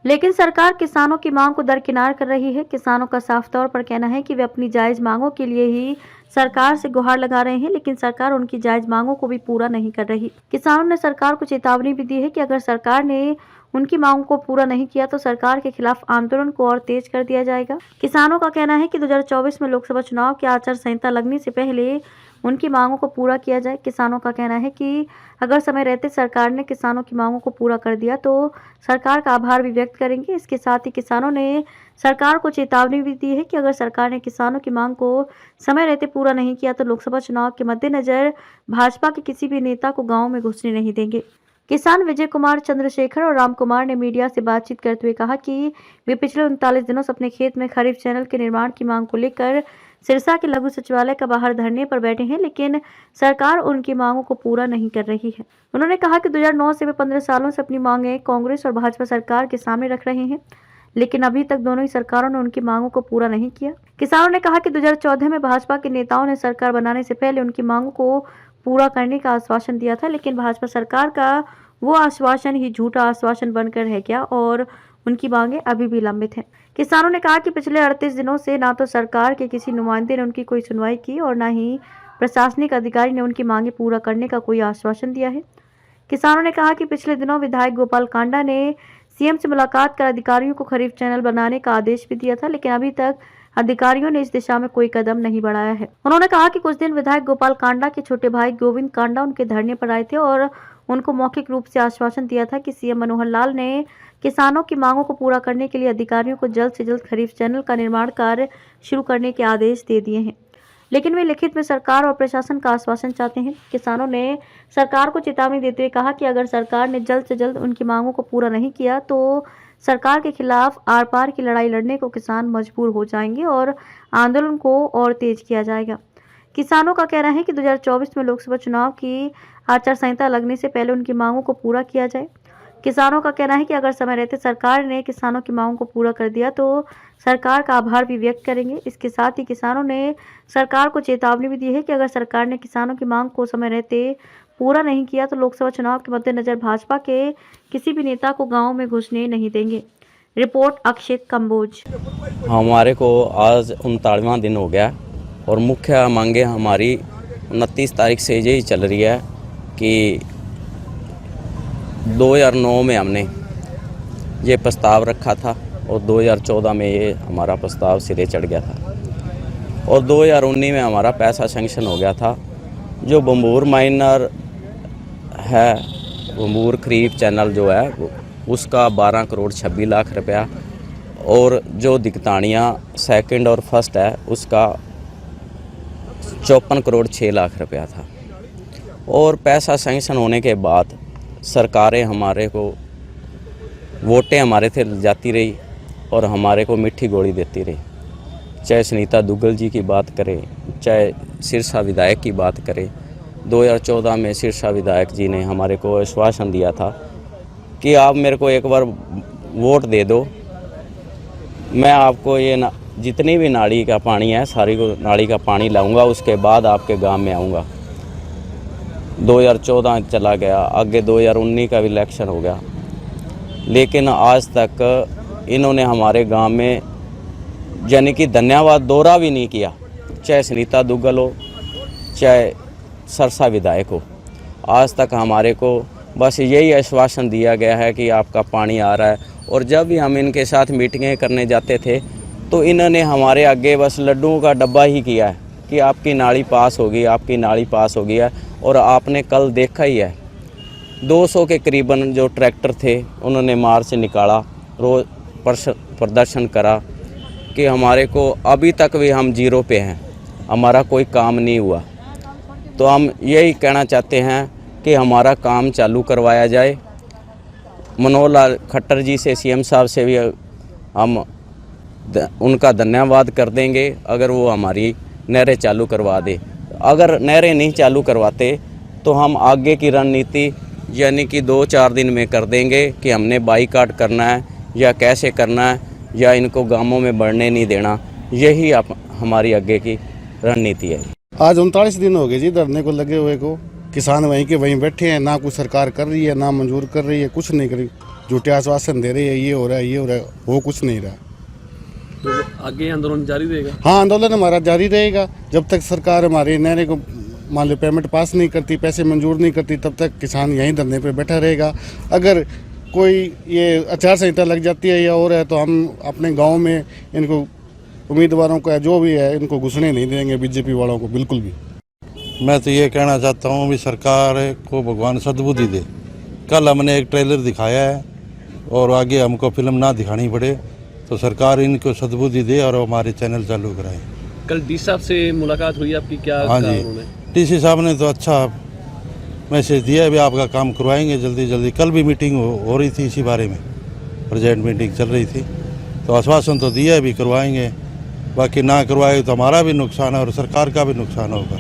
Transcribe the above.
लेकिन सरकार किसानों की मांग को दरकिनार कर रही है। किसानों का साफ तौर पर कहना है कि वे अपनी जायज मांगों के लिए ही सरकार से गुहार लगा रहे हैं, लेकिन सरकार उनकी जायज मांगों को भी पूरा नहीं कर रही। किसानों ने सरकार को चेतावनी भी दी है कि अगर सरकार ने उनकी मांगों को पूरा नहीं किया तो सरकार के खिलाफ आंदोलन को और तेज कर दिया जाएगा। किसानों का कहना है कि 2024 में लोकसभा चुनाव की आचार संहिता लगने से पहले उनकी मांगों को पूरा किया जाए। किसानों का कहना है कि अगर समय रहते सरकार ने किसानों की मांगों को पूरा कर दिया तो सरकार का आभार भी व्यक्त करेंगे। इसके साथ ही किसानों ने सरकार को चेतावनी भी दी है कि अगर सरकार ने किसानों की मांग को समय रहते पूरा नहीं किया तो लोकसभा चुनाव के मद्देनजर भाजपा के किसी भी नेता को गाँव में घुसने नहीं देंगे। किसान विजय कुमार, चंद्रशेखर और राम कुमार ने मीडिया से बातचीत करते हुए कहा कि वे पिछले 39 दिनों से अपने खेत में खरीफ चैनल के निर्माण की मांग को लेकर सिरसा के लघु सचिवालय का बाहर धरने पर बैठे हैं, लेकिन सरकार उनकी मांगों को पूरा नहीं कर रही है। उन्होंने कहा कि 2009 से वे 15 सालों से अपनी मांगें कांग्रेस और भाजपा सरकार के सामने रख रहे हैं, लेकिन अभी तक दोनों ही सरकारों ने उनकी मांगों को पूरा नहीं किया। किसानों ने कहा कि 2014 में भाजपा के नेताओं ने सरकार बनाने से पहले उनकी मांगों को पूरा करने का आश्वासन दिया था, लेकिन भाजपा सरकार का वो आश्वासन ही झूठा आश्वासन बनकर रह गया और उनकी मांगें अभी भी लंबित हैं। किसानों ने कहा कि पिछले 38 दिनों से ना तो सरकार के किसी नुमाइंदे ने उनकी कोई सुनवाई की और ना ही प्रशासनिक अधिकारी ने उनकी मांगें पूरा करने का कोई आश्वासन दिया है। किसानों ने कहा कि पिछले दिनों विधायक गोपाल कांडा ने सीएम से मुलाकात कर अधिकारियों को खरीफ चैनल बनाने का आदेश भी दिया था, लेकिन अभी तक अधिकारियों ने इस दिशा में कोई कदम नहीं बढ़ाया है। उन्होंने कहा कि कुछ दिन विधायक गोपाल कांडा के छोटे भाई गोविंद कांडा उनके धरने पर आए थे और उनको मौखिक रूप से आश्वासन दिया था कि सीएम मनोहर लाल ने किसानों की मांगों को पूरा करने के लिए अधिकारियों को जल्द से जल्द खरीफ चैनल का निर्माण कार्य शुरू करने के आदेश दे दिए हैं, लेकिन वे लिखित में सरकार और प्रशासन का आश्वासन चाहते हैं। किसानों ने सरकार को चेतावनी देते हुए कहा कि अगर सरकार ने जल्द से जल्द उनकी मांगों को पूरा नहीं किया तो सरकार के खिलाफ आर पार की लड़ाई लड़ने को किसान मजबूर हो जाएंगे और आंदोलन को और तेज किया जाएगा। किसानों का कहना है कि 2024 में लोकसभा चुनाव की आचार संहिता लगने से पहले उनकी मांगों को पूरा किया जाए। किसानों का कहना है कि अगर समय रहते सरकार ने किसानों की मांगों को पूरा कर दिया तो सरकार का आभार भी व्यक्त करेंगे। इसके साथ ही किसानों ने सरकार को चेतावनी भी दी है कि अगर सरकार ने किसानों की मांग को समय रहते पूरा नहीं किया तो लोकसभा चुनाव के मद्देनजर भाजपा के किसी भी नेता को गाँव में घुसने नहीं देंगे। रिपोर्ट अक्षित कंबोज। हमारे को आज 39वां दिन हो गया और मुख्य मांगे हमारी 29 तारीख से यही चल रही है कि 2009 में हमने ये प्रस्ताव रखा था और 2014 में ये हमारा प्रस्ताव सिरे चढ़ गया था और 2019 में हमारा पैसा सैंक्शन हो गया था। जो बम्बूर माइनर है, बम्बूर खरीफ चैनल जो है उसका 12 करोड़ 26 लाख रुपया और जो दिगतानिया सेकंड और फर्स्ट है उसका 54 करोड़ 6 लाख रुपया था। और पैसा सैंक्शन होने के बाद सरकारें हमारे को वोटें हमारे थे जाती रही और हमारे को मिठी गोली देती रही। चाहे सुनीता दुग्गल जी की बात करें, चाहे सिरसा विधायक की बात करें। 2014 में सिरसा विधायक जी ने हमारे को आश्वासन दिया था कि आप मेरे को एक बार वोट दे दो, मैं आपको ये जितनी भी नाली का पानी है सारी को नाली का पानी लाऊंगा, उसके बाद आपके गांव में आऊँगा। 2014 चला गया, आगे 2019 का भी इलेक्शन हो गया, लेकिन आज तक इन्होंने हमारे गांव में यानी कि धन्यवाद दौरा भी नहीं किया। चाहे सुनीता दुग्गल हो, चाहे सिरसा विधायक हो, आज तक हमारे को बस यही आश्वासन दिया गया है कि आपका पानी आ रहा है। और जब भी हम इनके साथ मीटिंगें करने जाते थे तो इन्होंने हमारे आगे बस लड्डुओं का डब्बा ही किया है कि आपकी नाली पास होगी, आपकी नाली पास हो गया। और आपने कल देखा ही है 200 के करीबन जो ट्रैक्टर थे उन्होंने मार्च निकाला, रोज प्रदर्शन करा कि हमारे को अभी तक भी हम जीरो पे हैं, हमारा कोई काम नहीं हुआ। तो हम यही कहना चाहते हैं कि हमारा काम चालू करवाया जाए। मनोहर लाल खट्टर जी से, सीएम साहब से भी हम उनका धन्यवाद कर देंगे अगर वो हमारी नहरें चालू करवा दे। अगर नहरें नहीं चालू करवाते तो हम आगे की रणनीति यानी कि 2-4 दिन में कर देंगे कि हमने बाईकाट करना है या कैसे करना है या इनको गांवों में बढ़ने नहीं देना। यही हमारी आगे की रणनीति है। आज 39 दिन हो गए जी धरने को लगे हुए को। किसान वहीं के वहीं बैठे हैं, ना कुछ सरकार कर रही है, ना मंजूर कर रही है, कुछ नहीं कर रही। झूठे आश्वासन दे रही है, ये हो रहा है, ये हो रहा है, वो कुछ नहीं रहा। तो आगे आंदोलन जारी रहेगा? हाँ, आंदोलन हमारा जारी रहेगा जब तक सरकार हमारे नहरे को मान लो पेमेंट पास नहीं करती, पैसे मंजूर नहीं करती, तब तक किसान यहीं धरने पे बैठा रहेगा। अगर कोई ये आचार संहिता लग जाती है या और है तो हम अपने गांव में इनको उम्मीदवारों को जो भी है इनको घुसने नहीं देंगे, बीजेपी वालों को बिल्कुल भी। मैं तो ये कहना चाहता हूँ भी सरकार को भगवान सद्बुद्धि दे। कल हमने एक ट्रेलर दिखाया है और आगे हमको फिल्म ना दिखानी पड़े, तो सरकार इनको सद्बुद्धि दे और हमारे चैनल चालू कराए। कल डी साहब से मुलाकात हुई आपकी, क्या हाँ कहा जी, उन्होंने? डीसी साहब ने तो अच्छा मैसेज दिया है भी आपका काम करवाएंगे जल्दी जल्दी। कल भी मीटिंग हो रही थी इसी बारे में, प्रेजेंट मीटिंग चल रही थी, तो आश्वासन तो दिया है भी करवाएंगे। बाकी ना करवाए तो हमारा भी नुकसान है और सरकार का भी नुकसान होगा।